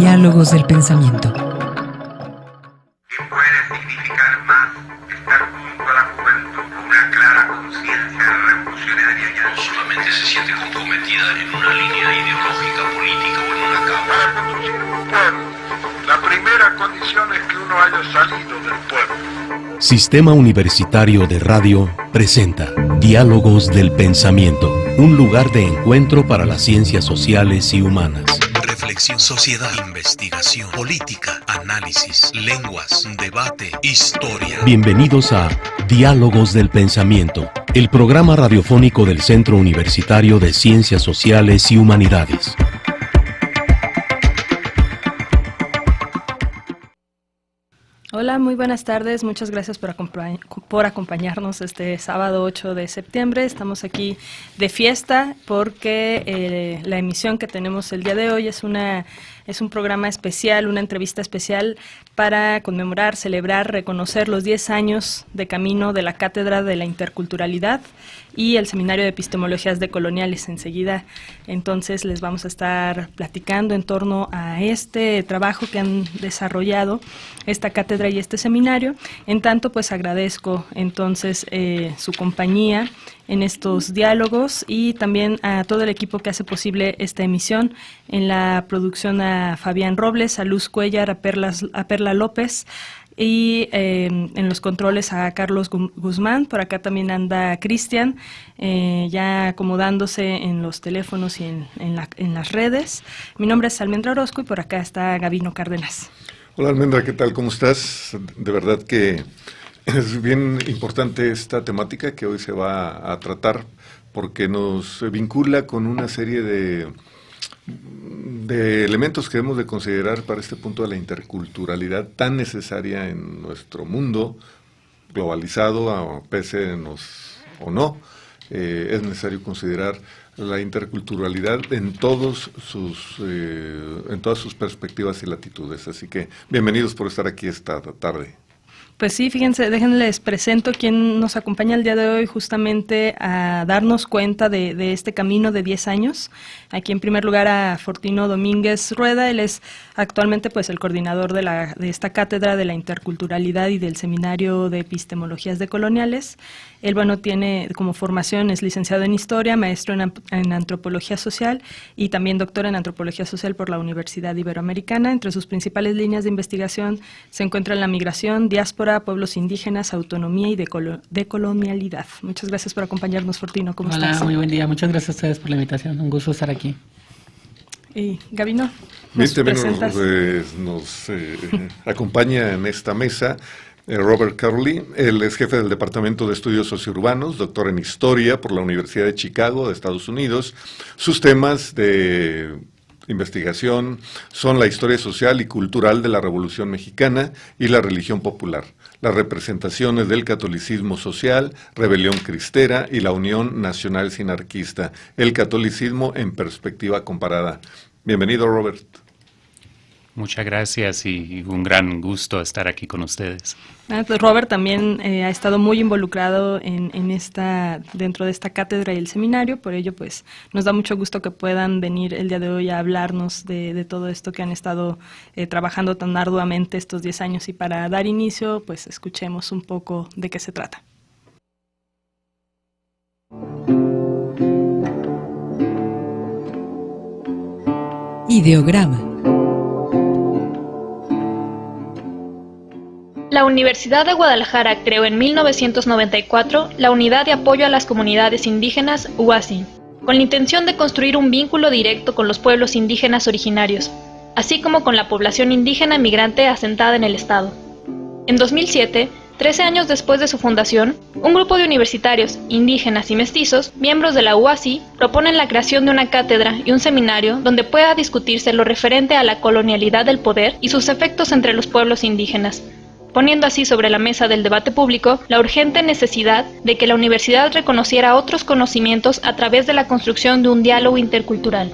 Diálogos del pensamiento. ¿Qué puede significar más estar junto a la juventud con una clara conciencia revolucionaria y solamente se siente comprometida en una línea ideológica, política o en una causa? para conducir un pueblo? La primera condición es que uno haya salido del pueblo. Sistema Universitario de Radio presenta Diálogos del Pensamiento, un lugar de encuentro para las ciencias sociales y humanas. Reflexión, sociedad, investigación, política, análisis, lenguas, debate, historia. Bienvenidos a Diálogos del Pensamiento, el programa radiofónico del Centro Universitario de Ciencias Sociales y Humanidades. Hola, muy buenas tardes. Muchas gracias por acompañarnos este sábado 8 de septiembre. Estamos aquí de fiesta porque la emisión que tenemos el día de hoy es un programa especial, una entrevista especial para conmemorar, celebrar, reconocer los 10 años de camino de la Cátedra de la Interculturalidad y el Seminario de Epistemologías Decoloniales. Enseguida, entonces, les vamos a estar platicando en torno a este trabajo que han desarrollado esta cátedra y este seminario. En tanto, pues agradezco entonces su compañía en estos diálogos y también a todo el equipo que hace posible esta emisión. En la producción a Fabián Robles, a Luz Cuellar, a Perla López y en los controles a Carlos Guzmán. Por acá también anda Cristian, ya acomodándose en los teléfonos y en las redes. Mi nombre es Almendra Orozco y por acá está Gabino Cárdenas. Hola Almendra, ¿qué tal? ¿Cómo estás? De verdad que es bien importante esta temática que hoy se va a tratar porque nos vincula con una serie de elementos que debemos de considerar para este punto de la interculturalidad tan necesaria en nuestro mundo globalizado, pese o no. Es necesario considerar la interculturalidad en todas sus perspectivas y latitudes. Así que bienvenidos por estar aquí esta tarde. Pues sí, fíjense, déjenles presento quien nos acompaña el día de hoy justamente a darnos cuenta de este camino de 10 años. Aquí en primer lugar a Fortino Domínguez Rueda. Él es actualmente pues el coordinador de esta cátedra de la interculturalidad y del Seminario de Epistemologías Decoloniales. Él, bueno, tiene como formación, es licenciado en Historia, maestro en Antropología Social y también doctor en Antropología Social por la Universidad Iberoamericana. Entre sus principales líneas de investigación se encuentran la migración, diáspora, pueblos indígenas, autonomía y decolonialidad. Muchas gracias por acompañarnos, Fortino. ¿Cómo estás? Hola, muy buen día. Muchas gracias a ustedes por la invitación. Un gusto estar aquí. Y Gabino, nos acompaña en esta mesa Robert Carley. Él es jefe del Departamento de Estudios Sociourbanos, doctor en Historia por la Universidad de Chicago, de Estados Unidos. Sus temas de investigación son la historia social y cultural de la Revolución Mexicana y la religión popular, las representaciones del catolicismo social, rebelión cristera y la Unión Nacional Sinarquista, el catolicismo en perspectiva comparada. Bienvenido, Robert. Muchas gracias y un gran gusto estar aquí con ustedes. Pues Robert también ha estado muy involucrado dentro de esta cátedra y el seminario, por ello pues nos da mucho gusto que puedan venir el día de hoy a hablarnos de todo esto que han estado trabajando tan arduamente estos 10 años, y para dar inicio pues escuchemos un poco de qué se trata. Ideograma. La Universidad de Guadalajara creó en 1994 la Unidad de Apoyo a las Comunidades Indígenas, UASI, con la intención de construir un vínculo directo con los pueblos indígenas originarios, así como con la población indígena migrante asentada en el Estado. En 2007, 13 años después de su fundación, un grupo de universitarios, indígenas y mestizos, miembros de la UASI, proponen la creación de una cátedra y un seminario donde pueda discutirse lo referente a la colonialidad del poder y sus efectos entre los pueblos indígenas, poniendo así sobre la mesa del debate público la urgente necesidad de que la universidad reconociera otros conocimientos a través de la construcción de un diálogo intercultural.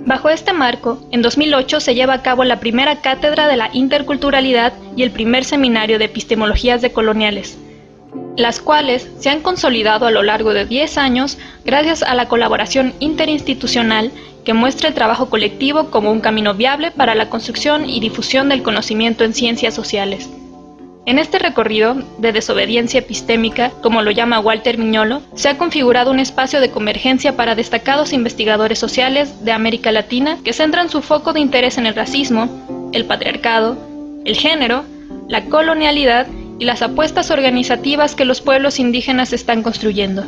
Bajo este marco, en 2008 se lleva a cabo la primera cátedra de la interculturalidad y el primer seminario de epistemologías decoloniales, las cuales se han consolidado a lo largo de 10 años gracias a la colaboración interinstitucional que muestra el trabajo colectivo como un camino viable para la construcción y difusión del conocimiento en ciencias sociales. En este recorrido de desobediencia epistémica, como lo llama Walter Mignolo, se ha configurado un espacio de convergencia para destacados investigadores sociales de América Latina que centran su foco de interés en el racismo, el patriarcado, el género, la colonialidad y las apuestas organizativas que los pueblos indígenas están construyendo.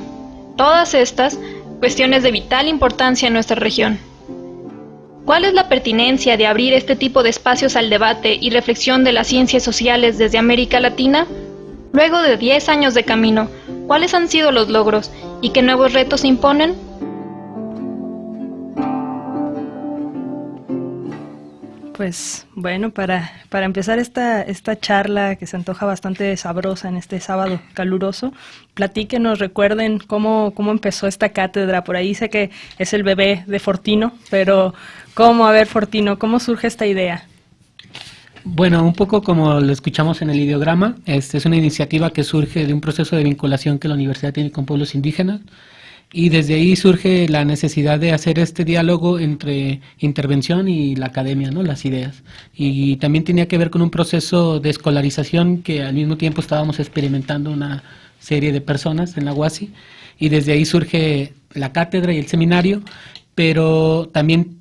Todas estas, cuestiones de vital importancia en nuestra región. ¿Cuál es la pertinencia de abrir este tipo de espacios al debate y reflexión de las ciencias sociales desde América Latina? Luego de 10 años de camino, ¿cuáles han sido los logros y qué nuevos retos se imponen? Pues bueno, para empezar esta charla que se antoja bastante sabrosa en este sábado caluroso, platíquenos, recuerden cómo empezó esta cátedra. Por ahí sé que es el bebé de Fortino, pero Fortino, ¿cómo surge esta idea? Bueno, un poco como lo escuchamos en el ideograma, es una iniciativa que surge de un proceso de vinculación que la universidad tiene con pueblos indígenas. Y desde ahí surge la necesidad de hacer este diálogo entre intervención y la academia, ¿no? Las ideas. Y también tenía que ver con un proceso de escolarización que al mismo tiempo estábamos experimentando una serie de personas en la UASI. Y desde ahí surge la cátedra y el seminario, pero también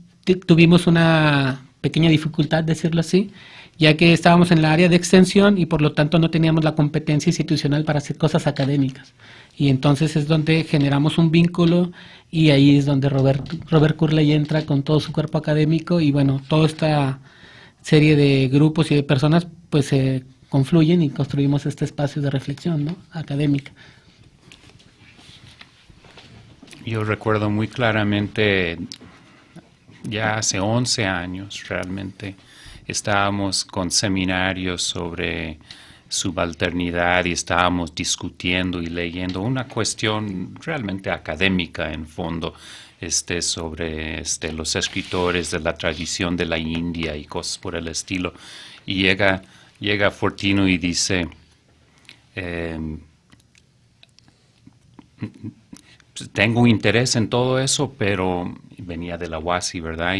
tuvimos una pequeña dificultad, decirlo así, ya que estábamos en la área de extensión y por lo tanto no teníamos la competencia institucional para hacer cosas académicas. Y entonces es donde generamos un vínculo y ahí es donde Robert Curley entra con todo su cuerpo académico y bueno, toda esta serie de grupos y de personas pues se confluyen y construimos este espacio de reflexión, ¿no? Académica. Yo recuerdo muy claramente, ya hace 11 años realmente, estábamos con seminarios sobre subalternidad y estábamos discutiendo y leyendo una cuestión realmente académica en fondo, sobre los escritores de la tradición de la India y cosas por el estilo. Y llega Fortino y dice, tengo interés en todo eso, pero venía de la UASI, ¿verdad?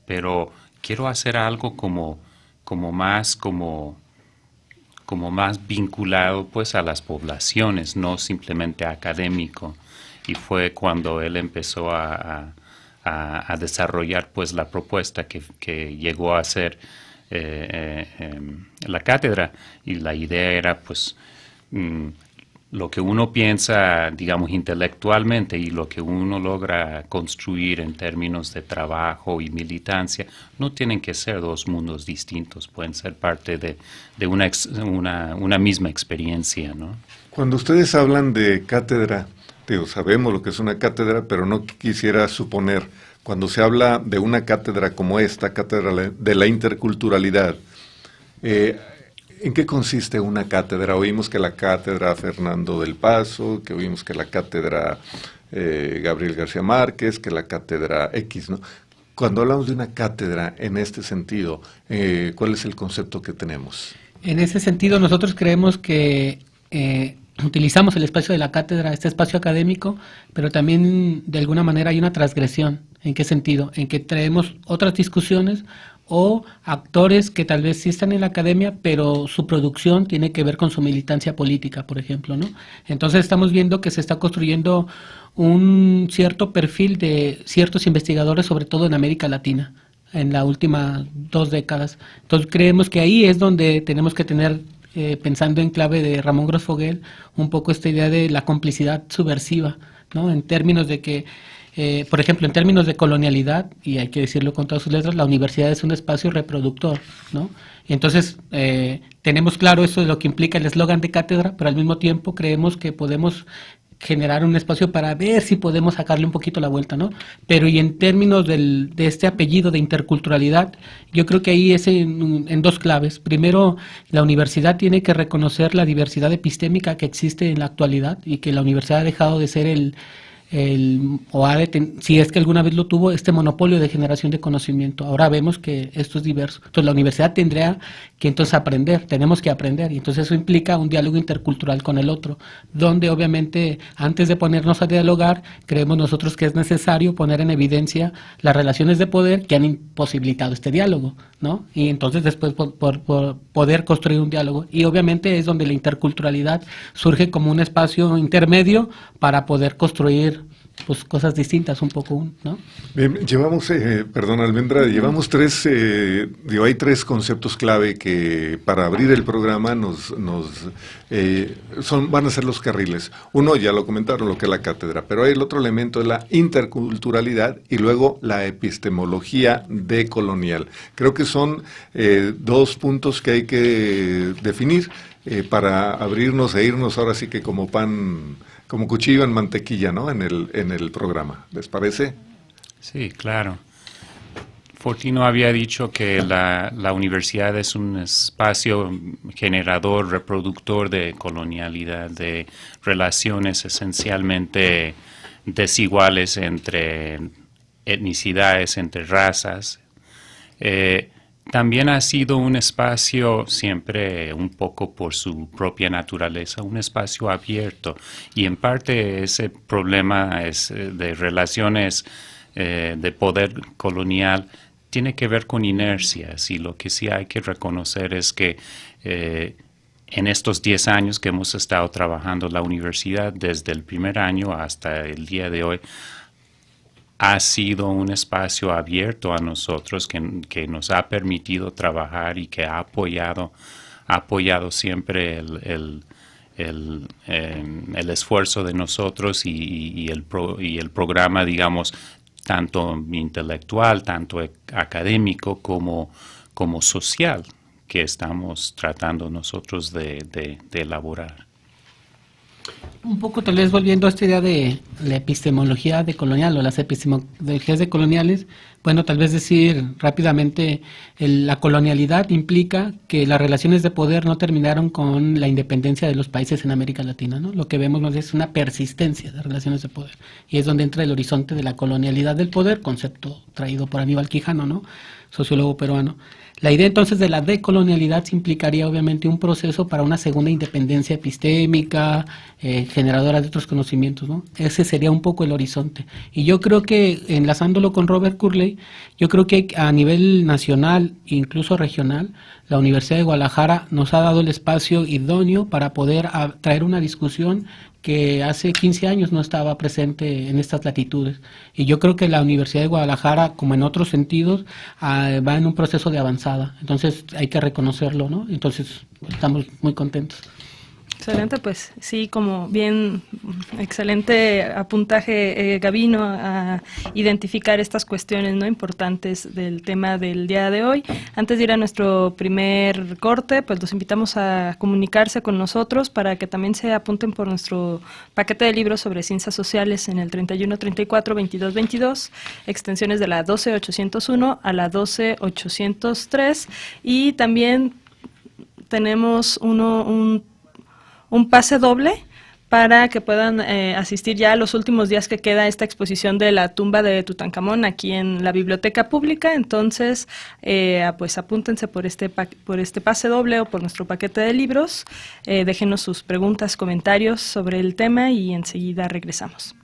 Pero quiero hacer algo como más vinculado pues a las poblaciones, no simplemente académico. Y fue cuando él empezó a desarrollar pues la propuesta que llegó a ser la cátedra. Y la idea era pues lo que uno piensa, digamos, intelectualmente y lo que uno logra construir en términos de trabajo y militancia, no tienen que ser dos mundos distintos, pueden ser parte de una misma experiencia, ¿no? Cuando ustedes hablan de cátedra, sabemos lo que es una cátedra, pero no quisiera suponer, cuando se habla de una cátedra como esta, cátedra de la interculturalidad, ¿en qué consiste una cátedra? Oímos que la cátedra Fernando del Paso, que oímos que la cátedra Gabriel García Márquez, que la cátedra X, ¿no? Cuando hablamos de una cátedra en este sentido, ¿cuál es el concepto que tenemos? En ese sentido, nosotros creemos que utilizamos el espacio de la cátedra, este espacio académico, pero también de alguna manera hay una transgresión. ¿En qué sentido? En que traemos otras discusiones o actores que tal vez sí están en la academia, pero su producción tiene que ver con su militancia política, por ejemplo, ¿no? Entonces estamos viendo que se está construyendo un cierto perfil de ciertos investigadores, sobre todo en América Latina, en las últimas 2 décadas. Entonces creemos que ahí es donde tenemos que tener, pensando en clave de Ramón Grosfoguel, un poco esta idea de la complicidad subversiva, ¿no? En términos de que por ejemplo, en términos de colonialidad, y hay que decirlo con todas sus letras, la universidad es un espacio reproductor, ¿no? Y entonces tenemos claro eso de lo que implica el eslogan de cátedra, pero al mismo tiempo creemos que podemos generar un espacio para ver si podemos sacarle un poquito la vuelta, ¿no? Pero y en términos de este apellido de interculturalidad, yo creo que ahí es en 2 claves. Primero, la universidad tiene que reconocer la diversidad epistémica que existe en la actualidad y que la universidad ha dejado de ser si es que alguna vez lo tuvo, este monopolio de generación de conocimiento. Ahora vemos que esto es diverso. Entonces la universidad tendría que entonces aprender, tenemos que aprender, y entonces eso implica un diálogo intercultural con el otro, donde obviamente antes de ponernos a dialogar, creemos nosotros que es necesario poner en evidencia las relaciones de poder que han imposibilitado este diálogo, ¿no? Y entonces después por poder construir un diálogo. Y obviamente es donde la interculturalidad surge como un espacio intermedio para poder construir pues cosas distintas un poco, ¿no? Bien, llevamos, perdón Almendra, llevamos hay tres conceptos clave que para abrir el programa van a ser los carriles. Uno, ya lo comentaron, lo que es la cátedra, pero el otro elemento es la interculturalidad y luego la epistemología decolonial. Creo que son dos puntos que hay que definir para abrirnos e irnos ahora sí que como cuchillo en mantequilla, ¿no? En el programa. ¿Les parece? Sí, claro. Fortino había dicho que la universidad es un espacio generador, reproductor de colonialidad, de relaciones esencialmente desiguales entre etnicidades, entre razas. También ha sido un espacio, siempre un poco por su propia naturaleza, un espacio abierto. Y en parte ese problema de relaciones de poder colonial tiene que ver con inercias. Y lo que sí hay que reconocer es que en estos 10 años que hemos estado trabajando en la universidad, desde el primer año hasta el día de hoy, ha sido un espacio abierto a nosotros que nos ha permitido trabajar y que ha apoyado siempre el esfuerzo de nosotros y el programa, digamos, tanto intelectual, tanto académico como social, que estamos tratando nosotros de elaborar. Un poco tal vez volviendo a esta idea de la epistemología decolonial o las epistemologías decoloniales, bueno, tal vez decir rápidamente, la colonialidad implica que las relaciones de poder no terminaron con la independencia de los países en América Latina, ¿no? Lo que vemos más es una persistencia de relaciones de poder, y es donde entra el horizonte de la colonialidad del poder, concepto traído por Aníbal Quijano, ¿no? Sociólogo peruano. La idea entonces de la decolonialidad implicaría obviamente un proceso para una segunda independencia epistémica, generadora de otros conocimientos, ¿no? Ese sería un poco el horizonte. Y yo creo que, enlazándolo con Robert Curley, yo creo que a nivel nacional, incluso regional, la Universidad de Guadalajara nos ha dado el espacio idóneo para poder traer una discusión que hace 15 años no estaba presente en estas latitudes. Y yo creo que la Universidad de Guadalajara, como en otros sentidos, va en un proceso de avanzada. Entonces hay que reconocerlo, ¿no? Entonces estamos muy contentos. Excelente, pues sí, como bien, excelente apuntaje, Gabino, a identificar estas cuestiones no importantes del tema del día de hoy. Antes de ir a nuestro primer corte, pues los invitamos a comunicarse con nosotros para que también se apunten por nuestro paquete de libros sobre ciencias sociales en el 3134-2222, extensiones de la 12801 a la 12803, y también tenemos un pase doble para que puedan asistir ya a los últimos días que queda esta exposición de la tumba de Tutankamón aquí en la biblioteca pública. Entonces, pues apúntense por este pase doble o por nuestro paquete de libros. Déjenos sus preguntas, comentarios sobre el tema y enseguida regresamos.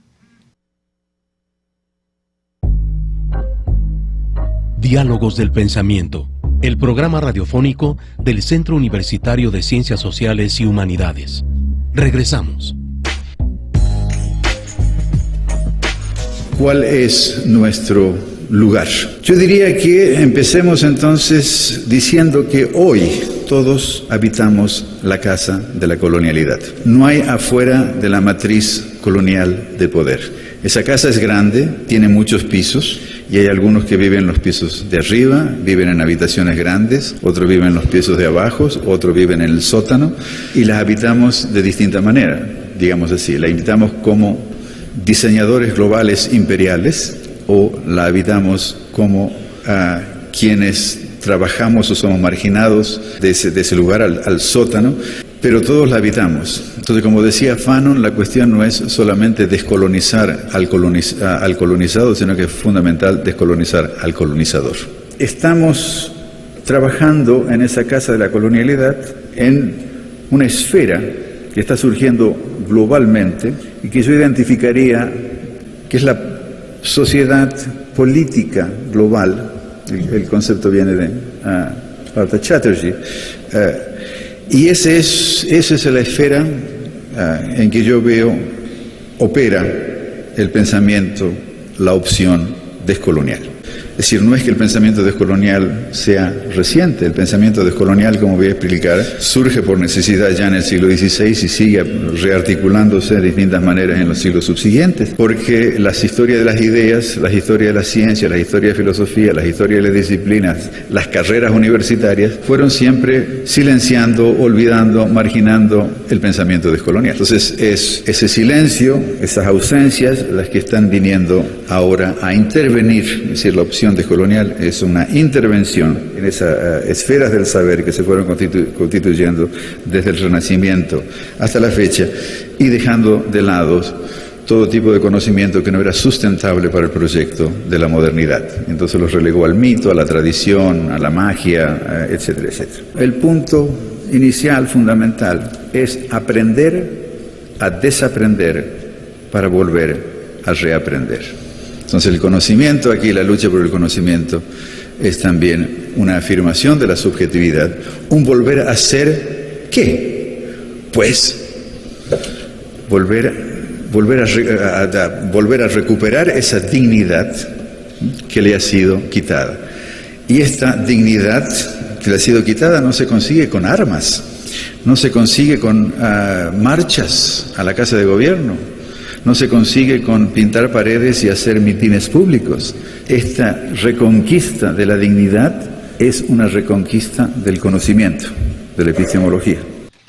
Diálogos del Pensamiento, el programa radiofónico del Centro Universitario de Ciencias Sociales y Humanidades. Regresamos. ¿Cuál es nuestro lugar? Yo diría que empecemos entonces diciendo que hoy todos habitamos la casa de la colonialidad. No hay afuera de la matriz colonial de poder. Esa casa es grande, tiene muchos pisos, y hay algunos que viven en los pisos de arriba, viven en habitaciones grandes, otros viven en los pisos de abajo, otros viven en el sótano, y las habitamos de distinta manera, digamos así. La habitamos como diseñadores globales imperiales, o la habitamos como quienes trabajamos o somos marginados de ese lugar al sótano, pero todos la habitamos. Entonces, como decía Fanon, la cuestión no es solamente descolonizar al colonizado, sino que es fundamental descolonizar al colonizador. Estamos trabajando en esa casa de la colonialidad en una esfera que está surgiendo globalmente y que yo identificaría que es la sociedad política global. El concepto viene de Partha Chatterjee. Y esa es la esfera en que yo veo opera el pensamiento, la opción descolonial. Es decir, no es que el pensamiento descolonial sea reciente. El pensamiento descolonial, como voy a explicar, surge por necesidad ya en el siglo XVI y sigue rearticulándose de distintas maneras en los siglos subsiguientes, porque las historias de las ideas, las historias de la ciencia, las historias de filosofía, las historias de las disciplinas, las carreras universitarias, fueron siempre silenciando, olvidando, marginando el pensamiento descolonial. Entonces, es ese silencio, esas ausencias, las que están viniendo ahora a intervenir. Es decir, la opción descolonial es una intervención en esas esferas del saber que se fueron constituyendo desde el Renacimiento hasta la fecha y dejando de lado todo tipo de conocimiento que no era sustentable para el proyecto de la modernidad. Entonces los relegó al mito, a la tradición, a la magia, etcétera, etcétera. El punto inicial, fundamental, es aprender a desaprender para volver a reaprender. Entonces el conocimiento, aquí la lucha por el conocimiento, es también una afirmación de la subjetividad, un volver a ser ¿qué? Pues volver a recuperar esa dignidad que le ha sido quitada. Y esta dignidad que le ha sido quitada no se consigue con armas, no se consigue con marchas a la Casa de Gobierno, no se consigue con pintar paredes y hacer mitines públicos. Esta reconquista de la dignidad es una reconquista del conocimiento, de la epistemología.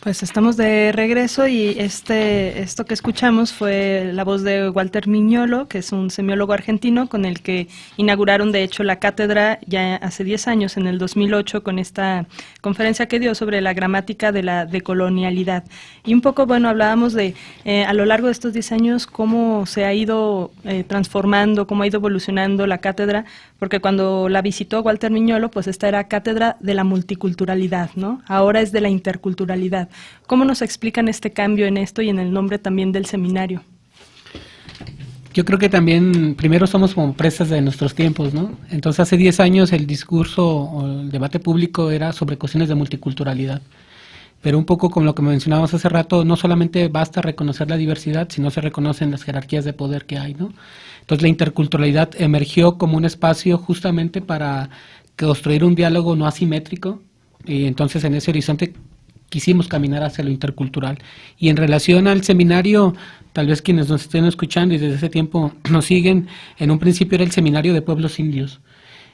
Pues estamos de regreso y esto que escuchamos fue la voz de Walter Mignolo, que es un semiólogo argentino con el que inauguraron de hecho la cátedra ya hace 10 años, en el 2008, con esta conferencia que dio sobre la gramática de la decolonialidad. Y un poco, bueno, hablábamos de a lo largo de estos 10 años cómo se ha ido transformando, cómo ha ido evolucionando la cátedra, porque cuando la visitó Walter Mignolo, pues esta era cátedra de la multiculturalidad, ¿no? Ahora es de la interculturalidad. ¿Cómo nos explican este cambio en esto y en el nombre también del seminario? Yo creo que también, primero somos como presas de nuestros tiempos, ¿no? Entonces hace 10 años el discurso o el debate público era sobre cuestiones de multiculturalidad. Pero un poco como lo que mencionábamos hace rato, no solamente basta reconocer la diversidad, sino se reconocen las jerarquías de poder que hay, ¿no? Entonces la interculturalidad emergió como un espacio justamente para construir un diálogo no asimétrico, y entonces en ese horizonte quisimos caminar hacia lo intercultural. Y en relación al seminario, tal vez quienes nos estén escuchando y desde ese tiempo nos siguen, en un principio era el Seminario de Pueblos Indios.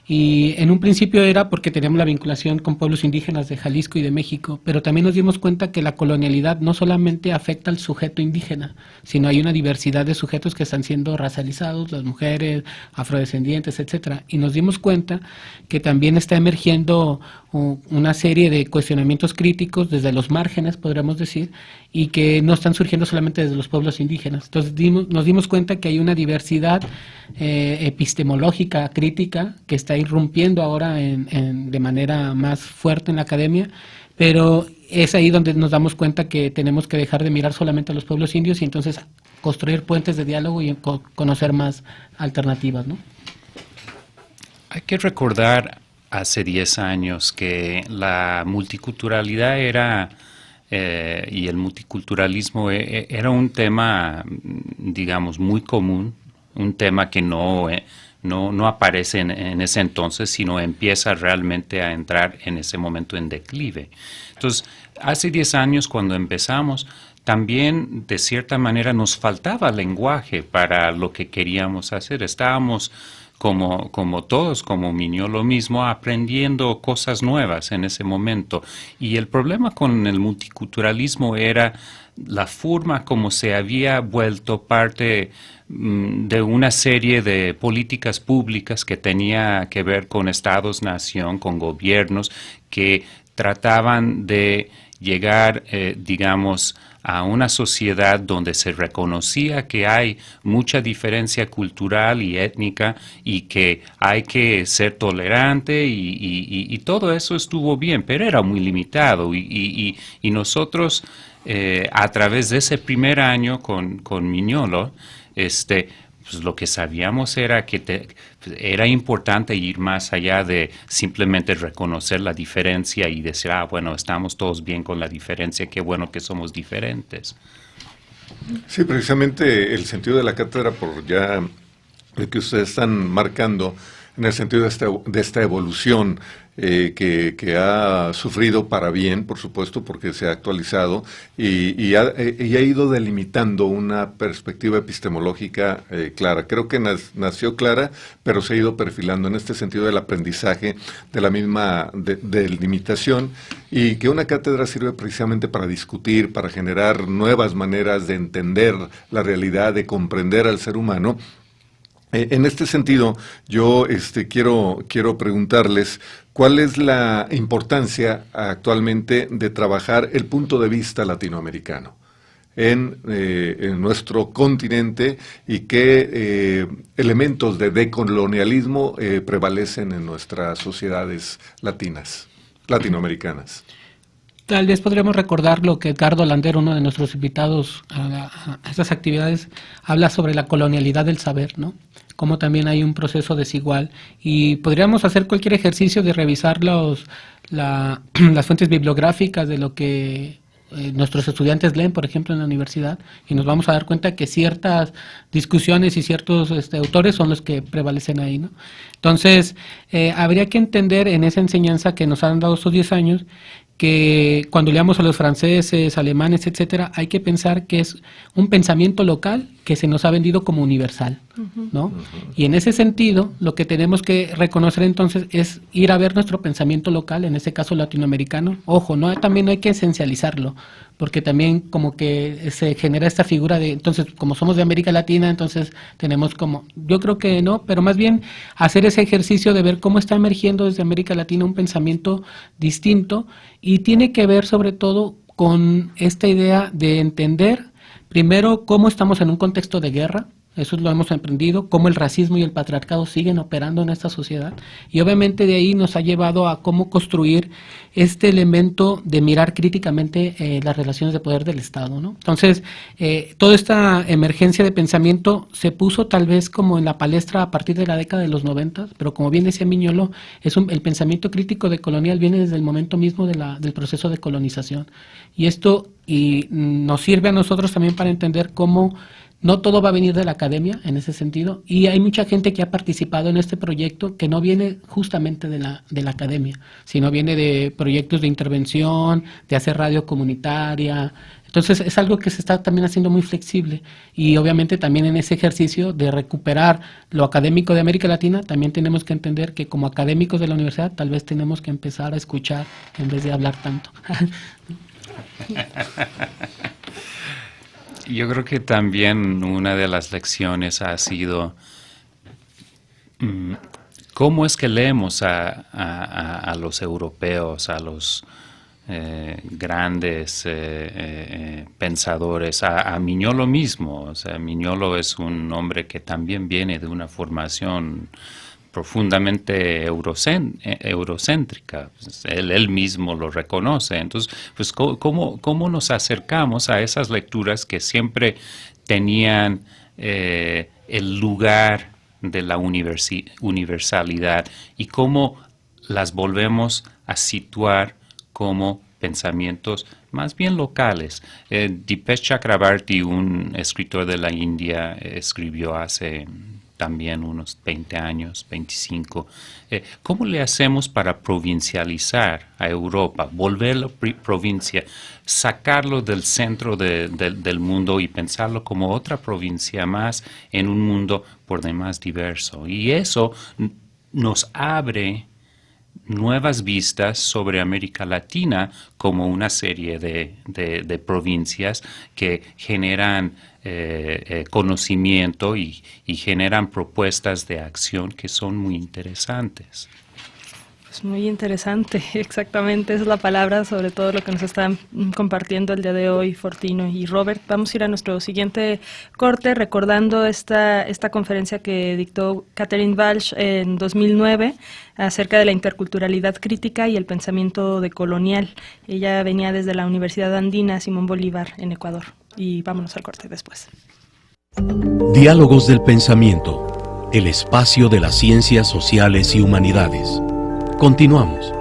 Y en un principio era porque teníamos la vinculación con pueblos indígenas de Jalisco y de México, pero también nos dimos cuenta que la colonialidad no solamente afecta al sujeto indígena, sino hay una diversidad de sujetos que están siendo racializados, las mujeres, afrodescendientes, etcétera. Y nos dimos cuenta que también está emergiendo una serie de cuestionamientos críticos desde los márgenes, podríamos decir, y que no están surgiendo solamente desde los pueblos indígenas. Entonces nos dimos cuenta que hay una diversidad epistemológica, crítica, que está irrumpiendo ahora de manera más fuerte en la academia, pero es ahí donde nos damos cuenta que tenemos que dejar de mirar solamente a los pueblos indios y entonces construir puentes de diálogo y conocer más alternativas, ¿no? Hay que recordar hace 10 años que la multiculturalidad era y el multiculturalismo era un tema, digamos, muy común, un tema que no aparece en ese entonces, sino empieza realmente a entrar en ese momento en declive. Entonces, hace 10 años cuando empezamos, también de cierta manera nos faltaba lenguaje para lo que queríamos hacer. Estábamos como todos, como Mignolo mismo, aprendiendo cosas nuevas en ese momento. Y el problema con el multiculturalismo era la forma como se había vuelto parte de una serie de políticas públicas que tenía que ver con estados-nación, con gobiernos que trataban de llegar, digamos, a una sociedad donde se reconocía que hay mucha diferencia cultural y étnica y que hay que ser tolerante y todo eso estuvo bien, pero era muy limitado y nosotros a través de ese primer año con Miñolo, pues lo que sabíamos era que era importante ir más allá de simplemente reconocer la diferencia y decir, bueno, estamos todos bien con la diferencia, qué bueno que somos diferentes. Sí, precisamente el sentido de la cátedra, por ya lo que ustedes están marcando, en el sentido de esta evolución que ha sufrido para bien, por supuesto, porque se ha actualizado y ha ido delimitando una perspectiva epistemológica clara. Creo que nació clara, pero se ha ido perfilando en este sentido del aprendizaje, de la misma delimitación, y que una cátedra sirve precisamente para discutir, para generar nuevas maneras de entender la realidad, de comprender al ser humano. En este sentido, yo quiero preguntarles cuál es la importancia actualmente de trabajar el punto de vista latinoamericano en nuestro continente y qué elementos de decolonialismo prevalecen en nuestras sociedades latinoamericanas. Tal vez podríamos recordar lo que Edgardo Lander, uno de nuestros invitados a estas actividades, habla sobre la colonialidad del saber, ¿no? Cómo también hay un proceso desigual y podríamos hacer cualquier ejercicio de revisar las fuentes bibliográficas de lo que nuestros estudiantes leen, por ejemplo, en la universidad, y nos vamos a dar cuenta que ciertas discusiones y ciertos autores son los que prevalecen ahí, ¿no? Entonces, habría que entender en esa enseñanza que nos han dado estos 10 años que cuando leamos a los franceses, alemanes, etcétera, hay que pensar que es un pensamiento local que se nos ha vendido como universal, ¿no? Y en ese sentido, lo que tenemos que reconocer entonces es ir a ver nuestro pensamiento local, en este caso latinoamericano. Ojo, también no hay que esencializarlo, porque también como que se genera esta figura de, entonces, como somos de América Latina, entonces tenemos como, yo creo que no, pero más bien hacer ese ejercicio de ver cómo está emergiendo desde América Latina un pensamiento distinto, y tiene que ver sobre todo con esta idea de entender primero cómo estamos en un contexto de guerra. Eso lo hemos aprendido, cómo el racismo y el patriarcado siguen operando en esta sociedad, y obviamente de ahí nos ha llevado a cómo construir este elemento de mirar críticamente las relaciones de poder del Estado, ¿no? Entonces, toda esta emergencia de pensamiento se puso tal vez como en la palestra a partir de la década de los 90, pero como bien decía Miñolo, el pensamiento crítico decolonial viene desde el momento mismo del proceso de colonización, y esto nos sirve a nosotros también para entender cómo no todo va a venir de la academia en ese sentido, y hay mucha gente que ha participado en este proyecto que no viene justamente de la academia, sino viene de proyectos de intervención, de hacer radio comunitaria. Entonces es algo que se está también haciendo muy flexible, y obviamente también en ese ejercicio de recuperar lo académico de América Latina, también tenemos que entender que como académicos de la universidad tal vez tenemos que empezar a escuchar en vez de hablar tanto. Yo creo que también una de las lecciones ha sido cómo es que leemos a los europeos, a los grandes pensadores, a Miñolo mismo. O sea, Miñolo es un hombre que también viene de una formación profundamente eurocéntrica. Pues él mismo lo reconoce. Entonces, pues, ¿cómo nos acercamos a esas lecturas que siempre tenían el lugar de la universalidad, y cómo las volvemos a situar como pensamientos más bien locales? Dipesh Chakrabarty, un escritor de la India, escribió hace también unos 20 años, 25. ¿Cómo le hacemos para provincializar a Europa, volverlo provincia, sacarlo del centro del mundo y pensarlo como otra provincia más en un mundo por demás diverso? Y eso nos abre nuevas vistas sobre América Latina como una serie de provincias que generan conocimiento y generan propuestas de acción que son muy interesantes. Pues muy interesante, exactamente, esa es la palabra, sobre todo lo que nos están compartiendo el día de hoy Fortino y Robert. Vamos a ir a nuestro siguiente corte recordando esta conferencia que dictó Catherine Walsh en 2009 acerca de la interculturalidad crítica y el pensamiento decolonial. Ella venía desde la Universidad Andina Simón Bolívar en Ecuador. Y vámonos al corte después. Diálogos del Pensamiento, el espacio de las ciencias sociales y humanidades. Continuamos.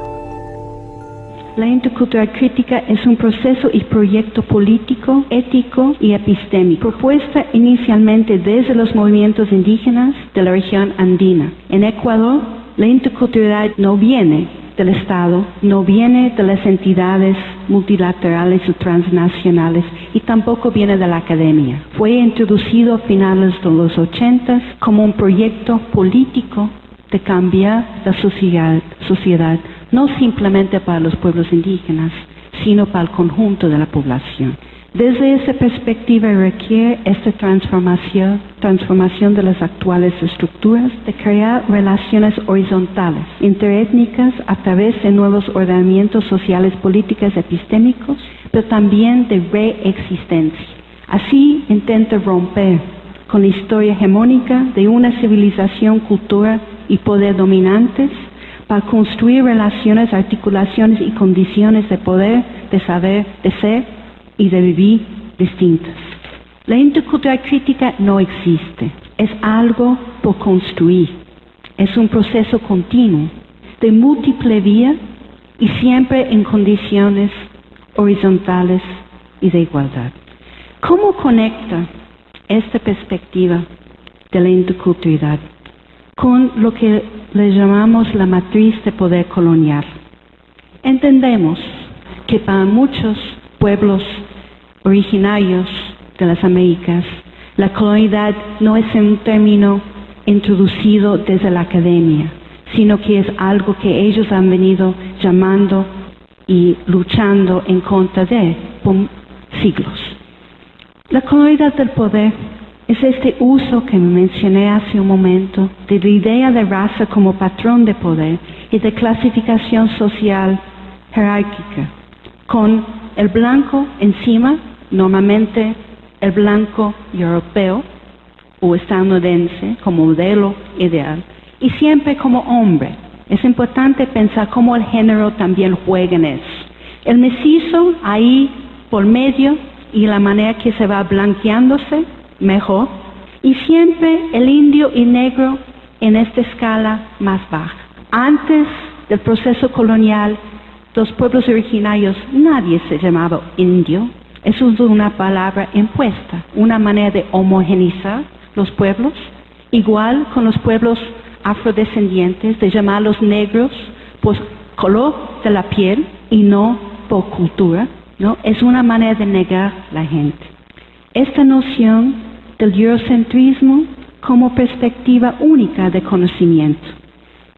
La intercultural crítica es un proceso y proyecto político, ético y epistémico, propuesta inicialmente desde los movimientos indígenas de la región andina. En Ecuador, la interculturalidad no viene del Estado, no viene de las entidades multilaterales o transnacionales y tampoco viene de la academia. Fue introducido a finales de los 80 como un proyecto político de cambiar la sociedad, no simplemente para los pueblos indígenas, sino para el conjunto de la población. Desde esa perspectiva requiere esta transformación de las actuales estructuras, de crear relaciones horizontales, interétnicas a través de nuevos ordenamientos sociales, políticos, epistémicos, pero también de reexistencia. Así intenta romper con la historia hegemónica de una civilización, cultura y poder dominantes para construir relaciones, articulaciones y condiciones de poder, de saber, de ser y de vivir distintas. La intercultural crítica no existe, es algo por construir, es un proceso continuo, de múltiple vía y siempre en condiciones horizontales y de igualdad. ¿Cómo conecta esta perspectiva de la interculturalidad con lo que le llamamos la matriz de poder colonial? Entendemos que para muchos pueblos originarios de las Américas, la colonialidad no es un término introducido desde la academia, sino que es algo que ellos han venido llamando y luchando en contra de por siglos. La colonialidad del poder es este uso que mencioné hace un momento de la idea de raza como patrón de poder y de clasificación social jerárquica, con el blanco encima, normalmente el blanco europeo o estadounidense como modelo ideal, y siempre como hombre. Es importante pensar cómo el género también juega en eso. El mestizo ahí por medio y la manera que se va blanqueándose mejor, y siempre el indio y negro en esta escala más baja. Antes del proceso colonial, los pueblos originarios, nadie se llamaba indio. Eso es una palabra impuesta, una manera de homogenizar los pueblos, igual con los pueblos afrodescendientes, de llamarlos negros por color de la piel y no por cultura, ¿no? Es una manera de negar la gente. Esta noción del eurocentrismo como perspectiva única de conocimiento,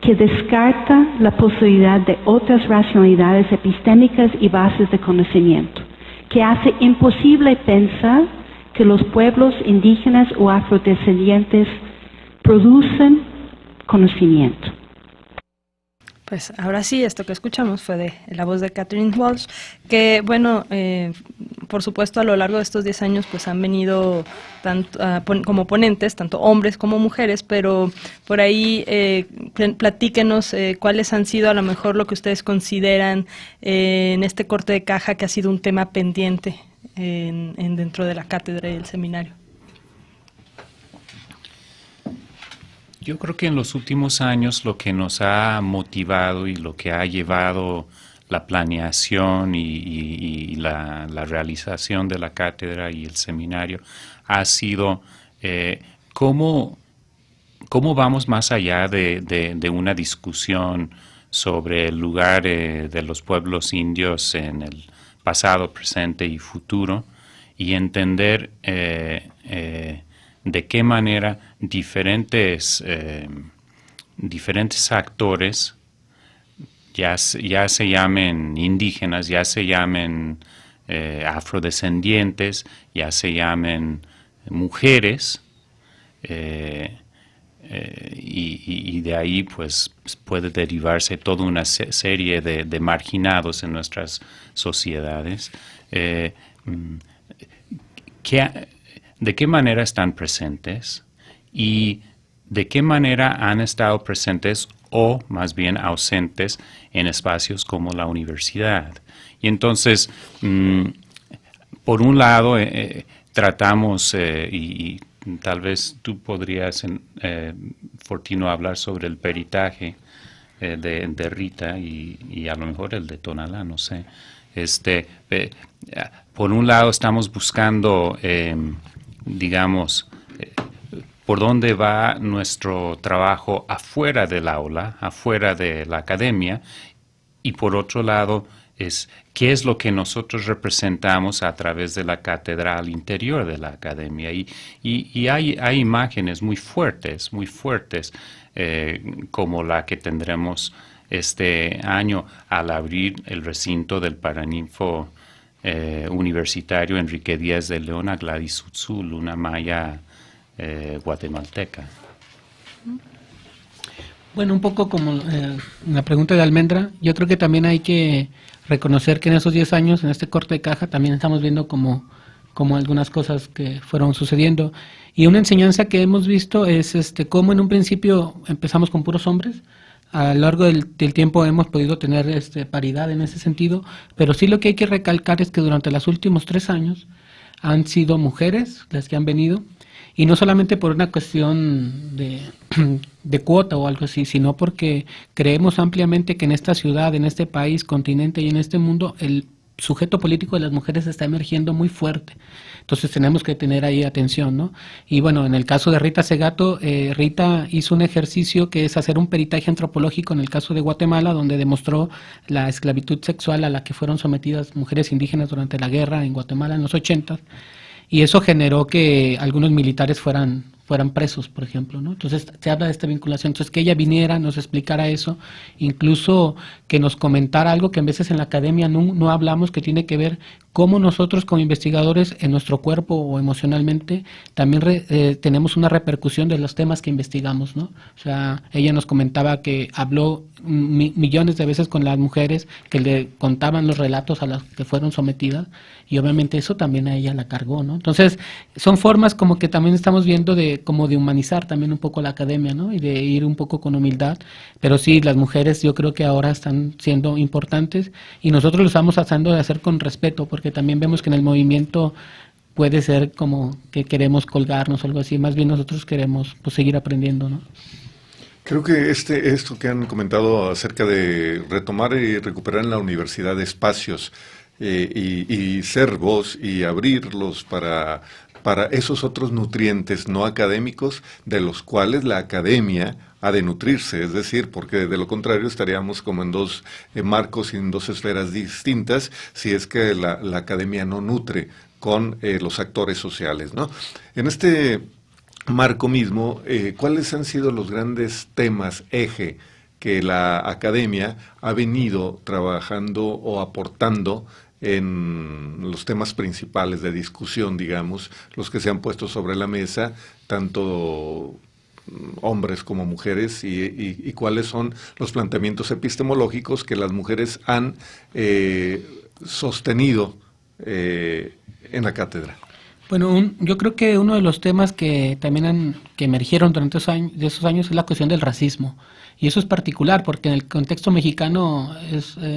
que descarta la posibilidad de otras racionalidades epistémicas y bases de conocimiento, que hace imposible pensar que los pueblos indígenas o afrodescendientes producen conocimiento. Pues ahora sí, esto que escuchamos fue de la voz de Catherine Walsh, que bueno, por supuesto a lo largo de estos 10 años pues han venido tanto, como ponentes, tanto hombres como mujeres, pero por ahí platíquenos cuáles han sido a lo mejor lo que ustedes consideran en este corte de caja que ha sido un tema pendiente dentro de la cátedra y el seminario. Yo creo que en los últimos años lo que nos ha motivado y lo que ha llevado la planeación y la realización de la cátedra y el seminario ha sido cómo vamos más allá de una discusión sobre el lugar de los pueblos indios en el pasado, presente y futuro, y entender de qué manera diferentes actores, ya se llamen indígenas, ya se llamen afrodescendientes, ya se llamen mujeres, y de ahí pues puede derivarse toda una serie de marginados en nuestras sociedades. ¿De qué manera están presentes y de qué manera han estado presentes o más bien ausentes en espacios como la universidad? Y entonces, por un lado, tratamos, y tal vez tú podrías, Fortino, hablar sobre el peritaje de Rita y a lo mejor el de Tonalá, no sé. Por un lado estamos buscando, digamos, por dónde va nuestro trabajo afuera del aula, afuera de la academia, y por otro lado es qué es lo que nosotros representamos a través de la cátedra al interior de la academia. Y hay imágenes muy fuertes, como la que tendremos este año al abrir el recinto del Paraninfo universitario Enrique Díaz de León a Gladys Utzul, una maya guatemalteca. Bueno, un poco como la pregunta de Almendra, yo creo que también hay que reconocer que en esos 10 años, en este corte de caja, también estamos viendo como algunas cosas que fueron sucediendo. Y una enseñanza que hemos visto es cómo en un principio empezamos con puros hombres. A lo largo del tiempo hemos podido tener paridad en ese sentido, pero sí lo que hay que recalcar es que durante los últimos 3 años han sido mujeres las que han venido, y no solamente por una cuestión de cuota o algo así, sino porque creemos ampliamente que en esta ciudad, en este país, continente y en este mundo, el sujeto político de las mujeres está emergiendo muy fuerte. Entonces tenemos que tener ahí atención, ¿no? Y bueno, en el caso de Rita Segato, Rita hizo un ejercicio que es hacer un peritaje antropológico en el caso de Guatemala, donde demostró la esclavitud sexual a la que fueron sometidas mujeres indígenas durante la guerra en Guatemala en los 80, y eso generó que algunos militares fueran presos, por ejemplo, ¿no? Entonces se habla de esta vinculación. Entonces que ella viniera, nos explicara eso, incluso que nos comentara algo que a veces en la academia no hablamos, que tiene que ver cómo nosotros como investigadores en nuestro cuerpo o emocionalmente también tenemos una repercusión de los temas que investigamos, ¿no? O sea, ella nos comentaba que habló millones de veces con las mujeres que le contaban los relatos a las que fueron sometidas, y obviamente eso también a ella la cargó, ¿no? Entonces son formas como que también estamos viendo de humanizar también un poco la academia, ¿no? Y de ir un poco con humildad, pero sí, las mujeres yo creo que ahora están siendo importantes, y nosotros lo estamos tratando de hacer con respeto, porque también vemos que en el movimiento puede ser como que queremos colgarnos o algo así, más bien nosotros queremos pues seguir aprendiendo, ¿no? Creo que esto que han comentado acerca de retomar y recuperar en la universidad espacios y ser voz y abrirlos para esos otros nutrientes no académicos de los cuales la academia ha de nutrirse, es decir, porque de lo contrario estaríamos como en dos marcos y en dos esferas distintas si es que la academia no nutre con los actores sociales, ¿no? En este marco mismo, ¿cuáles han sido los grandes temas eje que la academia ha venido trabajando o aportando en los temas principales de discusión, digamos, los que se han puesto sobre la mesa, tanto hombres como mujeres, y cuáles son los planteamientos epistemológicos que las mujeres han sostenido en la cátedra? Bueno, yo creo que uno de los temas que también que emergieron durante esos años es la cuestión del racismo. Y eso es particular porque en el contexto mexicano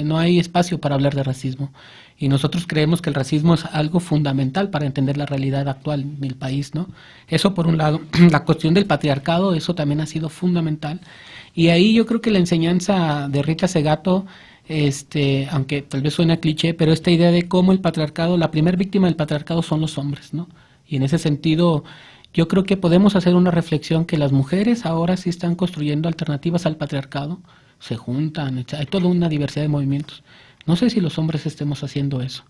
no hay espacio para hablar de racismo. Y nosotros creemos que el racismo es algo fundamental para entender la realidad actual del país, ¿no? Eso por un lado. La cuestión del patriarcado, eso también ha sido fundamental. Y ahí yo creo que la enseñanza de Rita Segato, aunque tal vez suena cliché, pero esta idea de cómo el patriarcado, la primera víctima del patriarcado son los hombres, ¿no? Y en ese sentido, yo creo que podemos hacer una reflexión que las mujeres ahora sí están construyendo alternativas al patriarcado, se juntan, hay toda una diversidad de movimientos. No sé si los hombres estemos haciendo eso.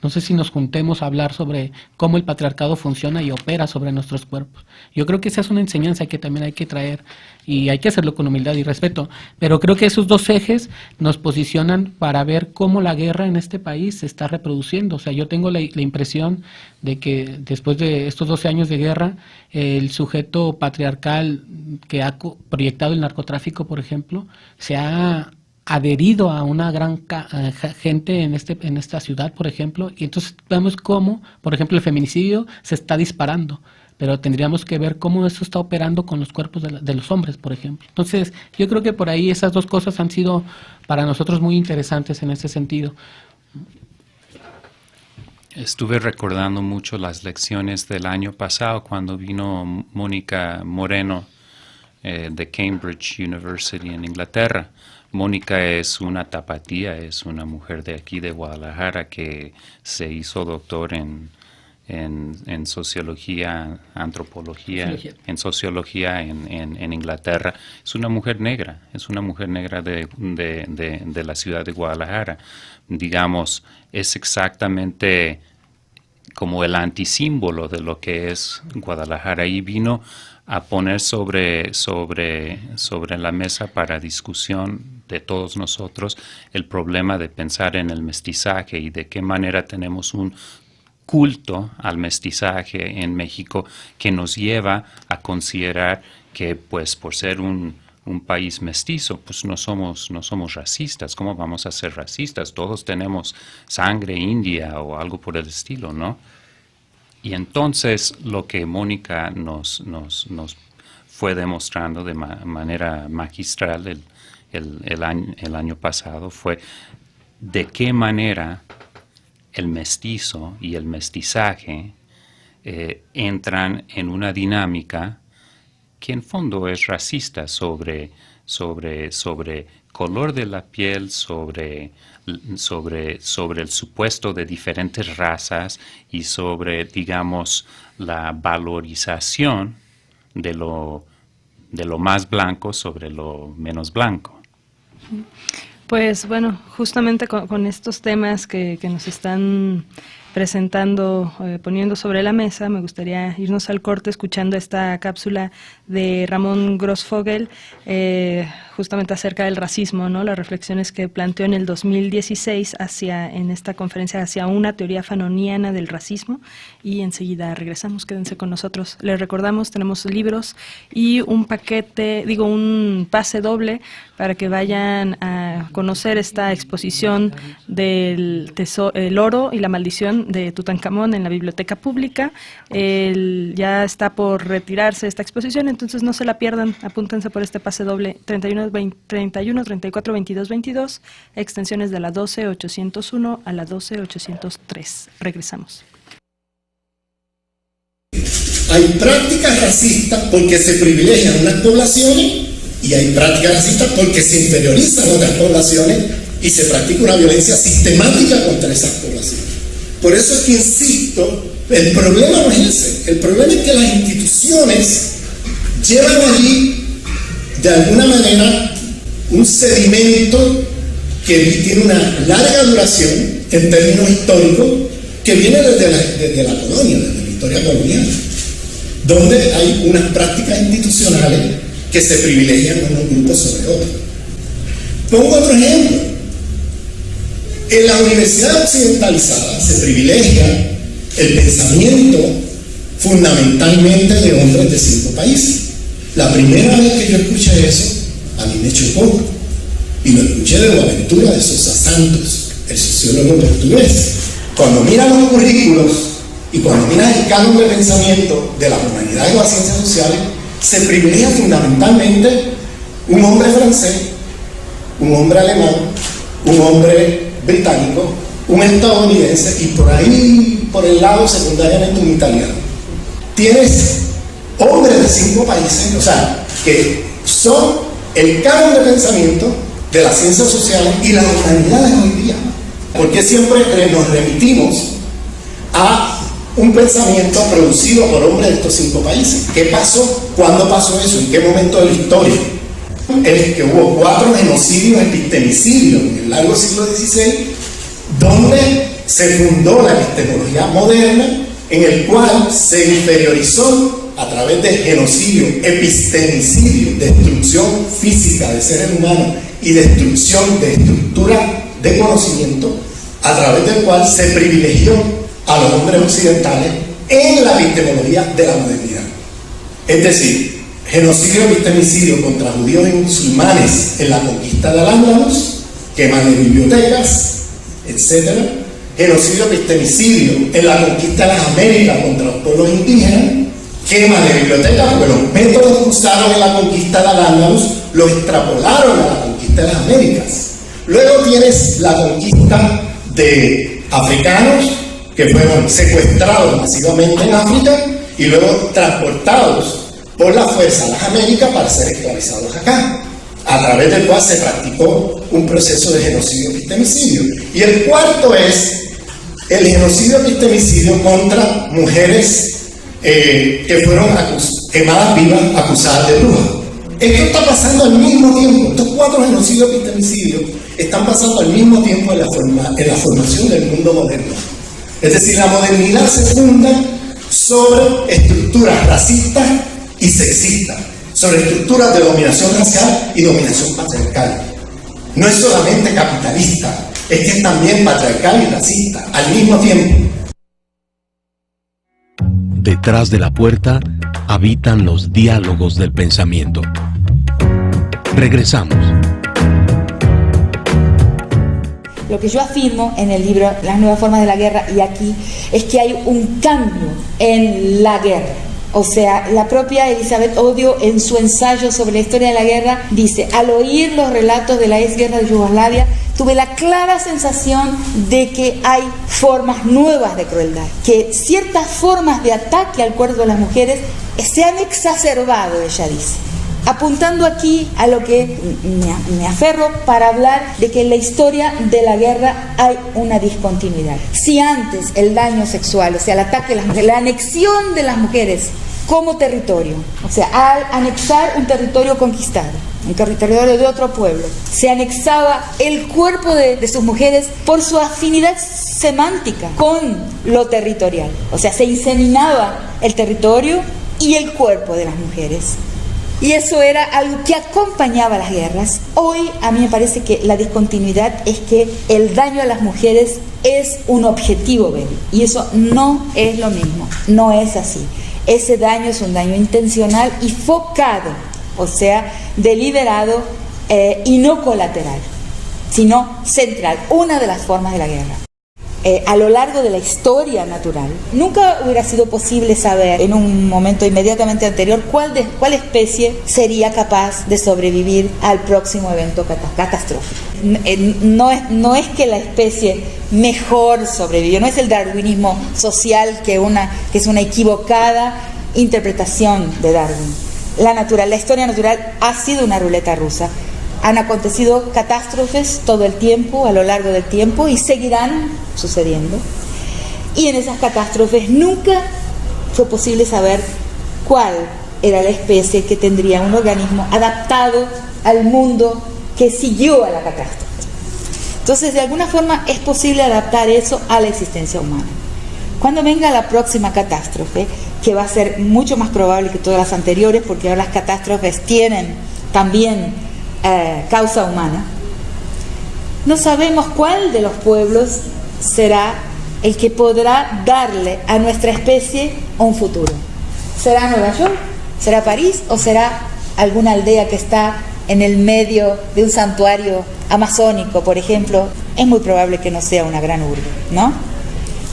No sé si nos juntemos a hablar sobre cómo el patriarcado funciona y opera sobre nuestros cuerpos. Yo creo que esa es una enseñanza que también hay que traer y hay que hacerlo con humildad y respeto. Pero creo que esos dos ejes nos posicionan para ver cómo la guerra en este país se está reproduciendo. O sea, yo tengo la impresión de que después de estos 12 años de guerra, el sujeto patriarcal que ha proyectado el narcotráfico, por ejemplo, se ha adherido a una gran gente en esta ciudad, por ejemplo, y entonces vemos cómo, por ejemplo, el feminicidio se está disparando, pero tendríamos que ver cómo eso está operando con los cuerpos de los hombres, por ejemplo. Entonces, yo creo que por ahí esas dos cosas han sido para nosotros muy interesantes en ese sentido. Estuve recordando mucho las lecciones del año pasado cuando vino Mónica Moreno de Cambridge University en Inglaterra. Mónica es una tapatía, es una mujer de aquí de Guadalajara que se hizo doctor en sociología, antropología, en sociología en Inglaterra. Es una mujer negra de la ciudad de Guadalajara. Digamos, es exactamente como el antisímbolo de lo que es Guadalajara, y vino a poner sobre la mesa para discusión de todos nosotros el problema de pensar en el mestizaje y de qué manera tenemos un culto al mestizaje en México que nos lleva a considerar que, pues, por ser un país mestizo, pues no somos racistas. ¿Cómo vamos a ser racistas? Todos tenemos sangre india o algo por el estilo, ¿no? Y entonces lo que Mónica nos fue demostrando de manera magistral el año pasado fue de qué manera el mestizo y el mestizaje entran en una dinámica que en fondo es racista sobre color de la piel, sobre el supuesto de diferentes razas y sobre, digamos, la valorización de lo más blanco sobre lo menos blanco. Pues bueno, justamente con estos temas que nos están presentando, poniendo sobre la mesa, me gustaría irnos al corte escuchando esta cápsula de Ramón Grossfogel, justamente acerca del racismo, ¿no? Las reflexiones que planteó en el 2016 en esta conferencia hacia una teoría fanoniana del racismo, y enseguida regresamos, quédense con nosotros. Les recordamos, tenemos libros y un pase doble para que vayan a conocer esta exposición del el oro y la maldición de Tutankamón en la Biblioteca Pública. Ya está por retirarse esta exposición, entonces no se la pierdan, apúntense por este pase doble 31, 34, 22, 22, extensiones de la 12-801 a la 12-803. Regresamos. Hay prácticas racistas porque se privilegian unas poblaciones y hay prácticas racistas porque se inferiorizan otras poblaciones y se practica una violencia sistemática contra esas poblaciones. Por eso es que insisto, el problema no es ese, el problema es que las instituciones llevan allí de alguna manera un sedimento que tiene una larga duración en términos históricos que viene desde la colonia, desde la historia colonial, donde hay unas prácticas institucionales que se privilegian unos grupos sobre otros. Pongo otro ejemplo. En la universidad occidentalizada se privilegia el pensamiento fundamentalmente de hombres de 5 países. La primera vez que yo escuché eso, a mí me chocó, y lo escuché de Boaventura de Sosa Santos, el sociólogo portugués. Cuando miran los currículos y cuando miran el canon de pensamiento de las humanidades y las ciencias sociales, se privilegia fundamentalmente un hombre francés, un hombre alemán, un hombre británico, un estadounidense y por ahí, por el lado secundariamente un italiano. Tienes hombres de 5 países, o sea, que son el canon de pensamiento de las ciencias sociales y las humanidades hoy día. Porque siempre nos remitimos a un pensamiento producido por hombres de estos 5 países. ¿Qué pasó? ¿Cuándo pasó eso? ¿En qué momento de la historia? Es que hubo 4 genocidios epistemicidios en el largo siglo XVI, donde se fundó la epistemología moderna, en el cual se inferiorizó a través de genocidio, epistemicidio, destrucción física de seres humanos y destrucción de estructuras de conocimiento, a través del cual se privilegió a los hombres occidentales en la epistemología de la modernidad. Es decir, genocidio, epistemicidio contra judíos y musulmanes en la conquista de Al-Ándalus, quema de bibliotecas, etc. Genocidio, epistemicidio en la conquista de las Américas contra los pueblos indígenas, quema de bibliotecas, porque los métodos que usaron en la conquista de Al-Ándalus los extrapolaron a la conquista de las Américas. Luego tienes la conquista de africanos que fueron secuestrados masivamente en África y luego transportados por la fuerza a las Américas para ser esclavizados acá, a través del cual se practicó un proceso de genocidio epistemicidio. Y el cuarto es el genocidio epistemicidio contra mujeres que fueron quemadas vivas, acusadas de brujas. Esto está pasando al mismo tiempo. Estos 4 genocidios epistemicidios están pasando al mismo tiempo en la formación del mundo moderno. Es decir, la modernidad se funda sobre estructuras racistas y sexistas, sobre estructuras de dominación racial y dominación patriarcal. No es solamente capitalista, es que es también patriarcal y racista al mismo tiempo. Detrás de la puerta habitan los diálogos del pensamiento. Regresamos. Lo que yo afirmo en el libro Las nuevas formas de la guerra y aquí es que hay un cambio en la guerra. O sea, la propia Elizabeth Odio en su ensayo sobre la historia de la guerra dice: al oír los relatos de la exguerra de Yugoslavia, tuve la clara sensación de que hay formas nuevas de crueldad, que ciertas formas de ataque al cuerpo de las mujeres se han exacerbado, ella dice. Apuntando aquí a lo que me aferro para hablar de que en la historia de la guerra hay una discontinuidad. Si antes el daño sexual, o sea, el ataque a las mujeres, la anexión de las mujeres como territorio, o sea, al anexar un territorio conquistado, un territorio de otro pueblo, se anexaba el cuerpo de sus mujeres por su afinidad semántica con lo territorial, o sea, se inseminaba el territorio y el cuerpo de las mujeres. Y eso era algo que acompañaba las guerras. Hoy a mí me parece que la discontinuidad es que el daño a las mujeres es un objetivo bélico. Y eso no es lo mismo, no es así. Ese daño es un daño intencional y focado, o sea, deliberado y no colateral, sino central, una de las formas de la guerra. A lo largo de la historia natural, nunca hubiera sido posible saber en un momento inmediatamente anterior cuál especie sería capaz de sobrevivir al próximo evento catastrófico. No es que la especie mejor sobrevivió, no es el darwinismo social que es una equivocada interpretación de Darwin. La historia natural ha sido una ruleta rusa. Han acontecido catástrofes todo el tiempo, a lo largo del tiempo, y seguirán sucediendo. Y en esas catástrofes nunca fue posible saber cuál era la especie que tendría un organismo adaptado al mundo que siguió a la catástrofe. Entonces, de alguna forma, es posible adaptar eso a la existencia humana. Cuando venga la próxima catástrofe, que va a ser mucho más probable que todas las anteriores, porque ahora las catástrofes tienen también causa humana, no sabemos cuál de los pueblos será el que podrá darle a nuestra especie un futuro. ¿Será Nueva York? ¿Será París? ¿O será alguna aldea que está en el medio de un santuario amazónico, por ejemplo? Es muy probable que no sea una gran urbe, ¿no?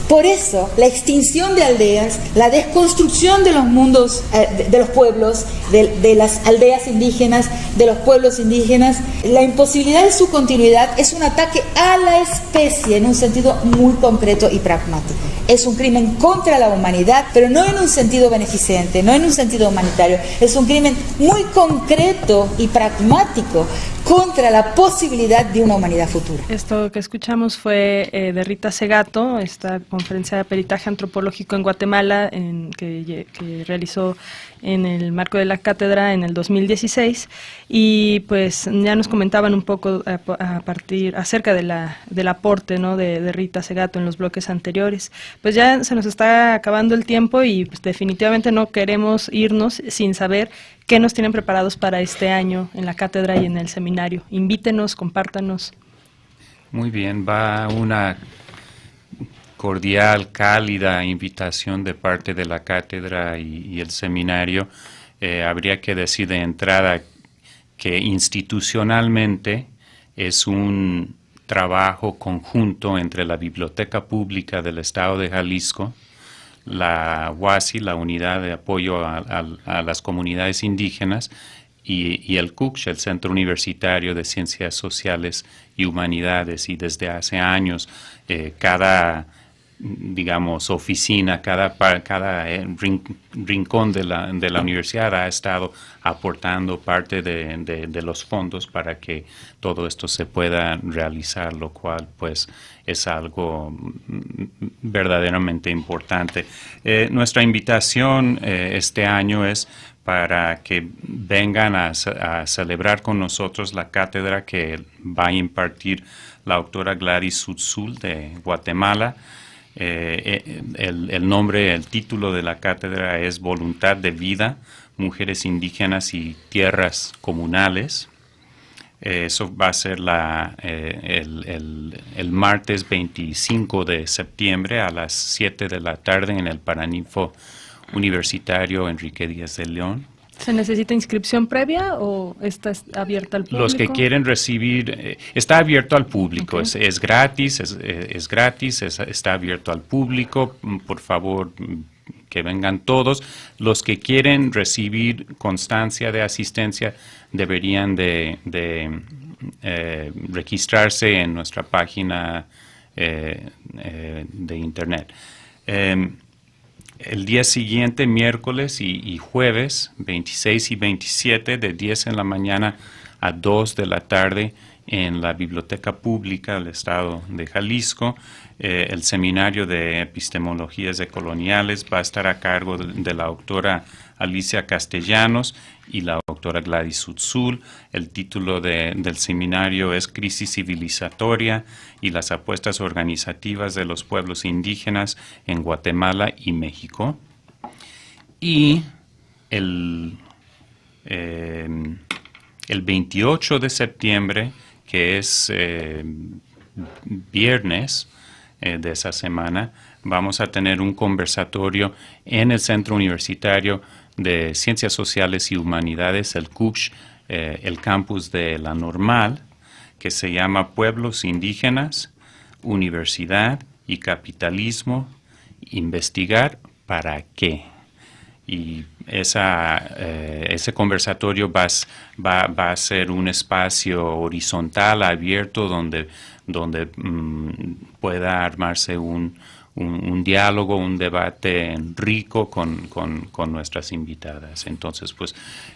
Por eso, la extinción de aldeas, la desconstrucción de los mundos, de los pueblos, de las aldeas indígenas, de los pueblos indígenas, la imposibilidad de su continuidad es un ataque a la especie en un sentido muy concreto y pragmático. Es un crimen contra la humanidad, pero no en un sentido beneficente, no en un sentido humanitario. Es un crimen muy concreto y pragmático contra la posibilidad de una humanidad futura. Esto que escuchamos fue de Rita Segato, esta conferencia de peritaje antropológico en Guatemala que realizó en el marco de la cátedra en el 2016, y pues ya nos comentaban un poco a partir acerca del aporte, ¿no?, de Rita Segato en los bloques anteriores. Pues ya se nos está acabando el tiempo y pues definitivamente no queremos irnos sin saber qué nos tienen preparados para este año en la cátedra y en el seminario. Invítenos, compártanos. Muy bien, va una cordial, cálida invitación de parte de la cátedra y el seminario. Habría que decir de entrada que institucionalmente es un trabajo conjunto entre la Biblioteca Pública del Estado de Jalisco, la UASI, la Unidad de Apoyo a las Comunidades Indígenas, y el CUCH, el Centro Universitario de Ciencias Sociales y Humanidades. Y desde hace años cada, digamos, oficina, cada rincón de la universidad ha estado aportando parte de los fondos para que todo esto se pueda realizar, lo cual pues es algo verdaderamente importante. Nuestra invitación este año es para que vengan a celebrar con nosotros la cátedra que va a impartir la doctora Gladys Tzotzil de Guatemala. El nombre, el título de la cátedra es Voluntad de Vida, Mujeres Indígenas y Tierras Comunales. Eso va a ser el martes 25 de septiembre a las 7 de la tarde en el Paraninfo Universitario Enrique Díaz de León. ¿Se necesita inscripción previa o está abierta al público? Los que quieren recibir, está abierto al público, Okay. es gratis, está abierto al público. Por favor, que vengan todos. Los que quieren recibir constancia de asistencia deberían de registrarse en nuestra página de internet. El día siguiente, miércoles y jueves, 26 y 27, de 10 en la mañana a 2 de la tarde, en la Biblioteca Pública del Estado de Jalisco, el Seminario de Epistemologías Decoloniales va a estar a cargo de la doctora Alicia Castellanos y la doctora Gladys Tzotzil. El título del seminario es Crisis Civilizatoria y las apuestas organizativas de los pueblos indígenas en Guatemala y México. Y el 28 de septiembre, que es viernes de esa semana, vamos a tener un conversatorio en el Centro Universitario de Ciencias Sociales y Humanidades, el CUCH, el campus de la Normal, que se llama Pueblos Indígenas, Universidad y Capitalismo, investigar para qué. Y ese conversatorio va a ser un espacio horizontal, abierto, donde pueda armarse un diálogo, un debate rico con nuestras invitadas. Entonces, pues,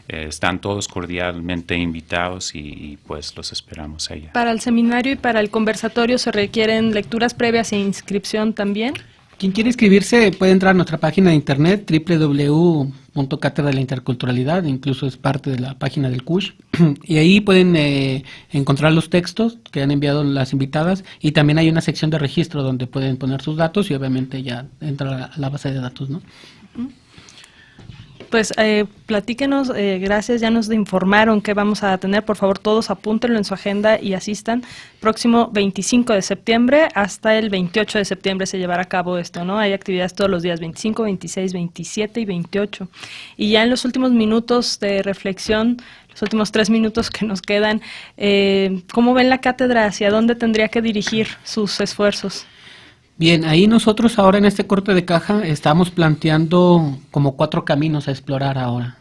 están todos cordialmente invitados y pues los esperamos allá. ¿Para el seminario y para el conversatorio se requieren lecturas previas e inscripción también? Quien quiere inscribirse puede entrar a nuestra página de internet www.cátedra de la Interculturalidad, incluso es parte de la página del CUSH, y ahí pueden encontrar los textos que han enviado las invitadas, y también hay una sección de registro donde pueden poner sus datos y obviamente ya entra a la base de datos, ¿no? Pues platíquenos, gracias, ya nos informaron qué vamos a tener, por favor todos apúntenlo en su agenda y asistan. Próximo 25 de septiembre hasta el 28 de septiembre se llevará a cabo esto, ¿no? Hay actividades todos los días, 25, 26, 27 y 28. Y ya en los últimos minutos de reflexión, los últimos 3 minutos que nos quedan, ¿cómo ven la cátedra? ¿Hacia dónde tendría que dirigir sus esfuerzos? Bien, ahí nosotros ahora en este corte de caja estamos planteando como 4 caminos a explorar ahora.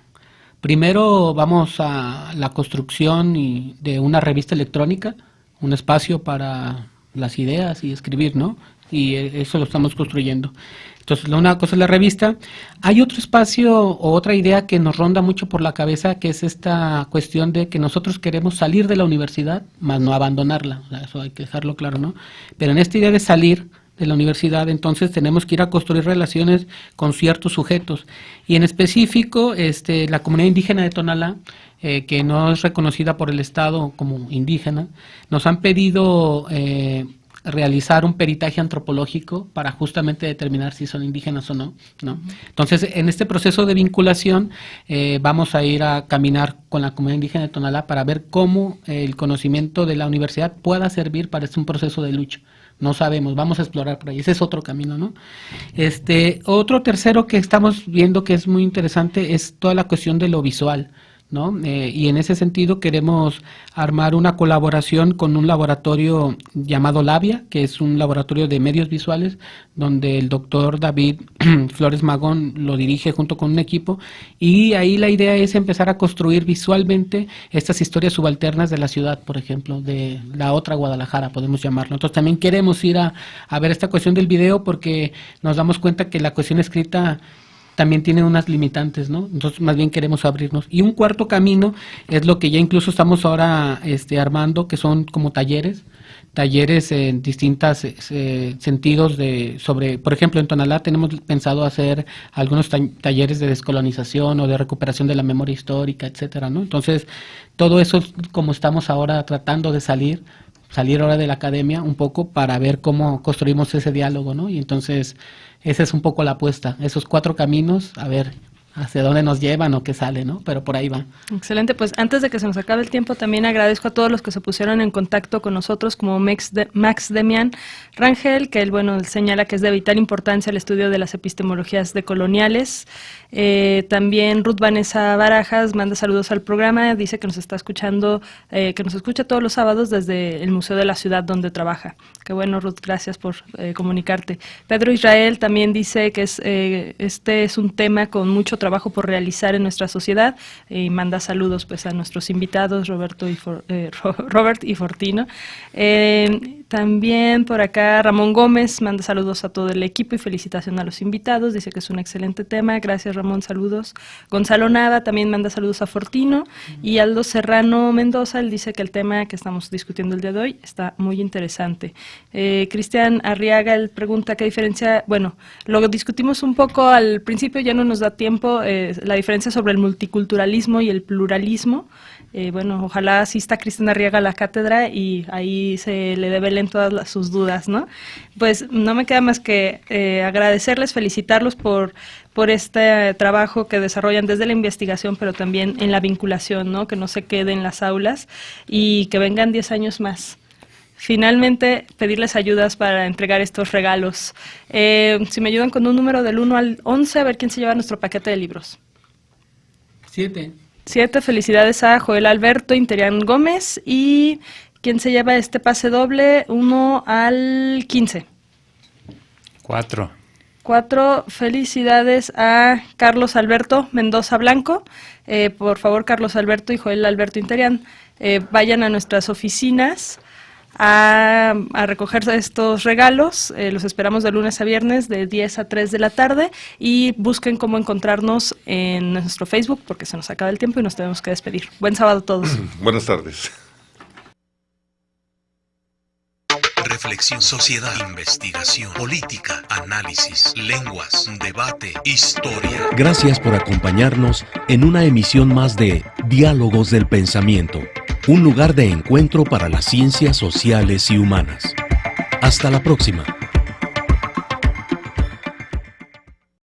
Primero vamos a la construcción de una revista electrónica, un espacio para las ideas y escribir, ¿no? Y eso lo estamos construyendo. Entonces, una cosa es la revista. Hay otro espacio o otra idea que nos ronda mucho por la cabeza, que es esta cuestión de que nosotros queremos salir de la universidad, más no abandonarla. O sea, eso hay que dejarlo claro, ¿no? Pero en esta idea de salir, de la universidad, entonces tenemos que ir a construir relaciones con ciertos sujetos. Y en específico, la comunidad indígena de Tonalá, que no es reconocida por el Estado como indígena, nos han pedido realizar un peritaje antropológico para justamente determinar si son indígenas o no, ¿no? Entonces, en este proceso de vinculación vamos a ir a caminar con la comunidad indígena de Tonalá para ver cómo el conocimiento de la universidad pueda servir para un proceso de lucha. No sabemos, vamos a explorar por ahí, ese es otro camino, ¿no? Otro tercero que estamos viendo que es muy interesante es toda la cuestión de lo visual, ¿no? Y en ese sentido queremos armar una colaboración con un laboratorio llamado Labia, que es un laboratorio de medios visuales, donde el doctor David Flores Magón lo dirige junto con un equipo, y ahí la idea es empezar a construir visualmente estas historias subalternas de la ciudad, por ejemplo, de la otra Guadalajara, podemos llamarlo. Entonces también queremos ir a ver esta cuestión del video, porque nos damos cuenta que la cuestión escrita también tiene unas limitantes, ¿no? Entonces más bien queremos abrirnos. Y un cuarto camino es lo que ya incluso estamos ahora armando, que son como talleres en distintos sentidos sobre, por ejemplo, en Tonalá tenemos pensado hacer algunos talleres de descolonización o de recuperación de la memoria histórica, etcétera, ¿no? Entonces, todo eso es como estamos ahora tratando de salir ahora de la academia un poco para ver cómo construimos ese diálogo, ¿no? Y entonces esa es un poco la apuesta, esos 4 caminos, a ver hacia dónde nos llevan o qué sale, ¿no? Pero por ahí va. Excelente, pues antes de que se nos acabe el tiempo, también agradezco a todos los que se pusieron en contacto con nosotros, como Max Demian Rangel, que él señala que es de vital importancia el estudio de las epistemologías decoloniales. También Ruth Vanessa Barajas manda saludos al programa, dice que nos está escuchando, que nos escucha todos los sábados desde el Museo de la Ciudad donde trabaja. Qué bueno, Ruth, gracias por comunicarte. Pedro Israel también dice que este es un tema con mucho trabajo por realizar en nuestra sociedad, y manda saludos pues a nuestros invitados, Robert y Fortino. También por acá Ramón Gómez manda saludos a todo el equipo y felicitación a los invitados, dice que es un excelente tema. Gracias, Ramón, saludos. Gonzalo Nava también manda saludos a Fortino, y Aldo Serrano Mendoza, él dice que el tema que estamos discutiendo el día de hoy está muy interesante. Cristian Arriaga, él pregunta qué diferencia, bueno, lo discutimos un poco al principio, ya no nos da tiempo, la diferencia sobre el multiculturalismo y el pluralismo. Bueno, ojalá asista Cristian Arriaga a la cátedra y ahí se le develen todas sus dudas, ¿no? Pues no me queda más que agradecerles, felicitarlos por este trabajo que desarrollan desde la investigación, pero también en la vinculación, ¿no? Que no se quede en las aulas y que vengan 10 años más. Finalmente, pedirles ayudas para entregar estos regalos. Si me ayudan con un número del 1 al 11, a ver quién se lleva nuestro paquete de libros. 7. 7, felicidades a Joel Alberto Interian Gómez. ¿Y quién se lleva este pase doble? 1 al 15. 4. 4, felicidades a Carlos Alberto Mendoza Blanco. Por favor, Carlos Alberto y Joel Alberto Interian, vayan a nuestras oficinas a recoger estos regalos. Los esperamos de lunes a viernes de 10 a 3 de la tarde, y busquen cómo encontrarnos en nuestro Facebook, porque se nos acaba el tiempo y nos tenemos que despedir. Buen sábado a todos. Buenas tardes. Reflexión, sociedad, investigación, política, análisis, lenguas, debate, historia. Gracias por acompañarnos en una emisión más de Diálogos del Pensamiento, un lugar de encuentro para las ciencias sociales y humanas. Hasta la próxima.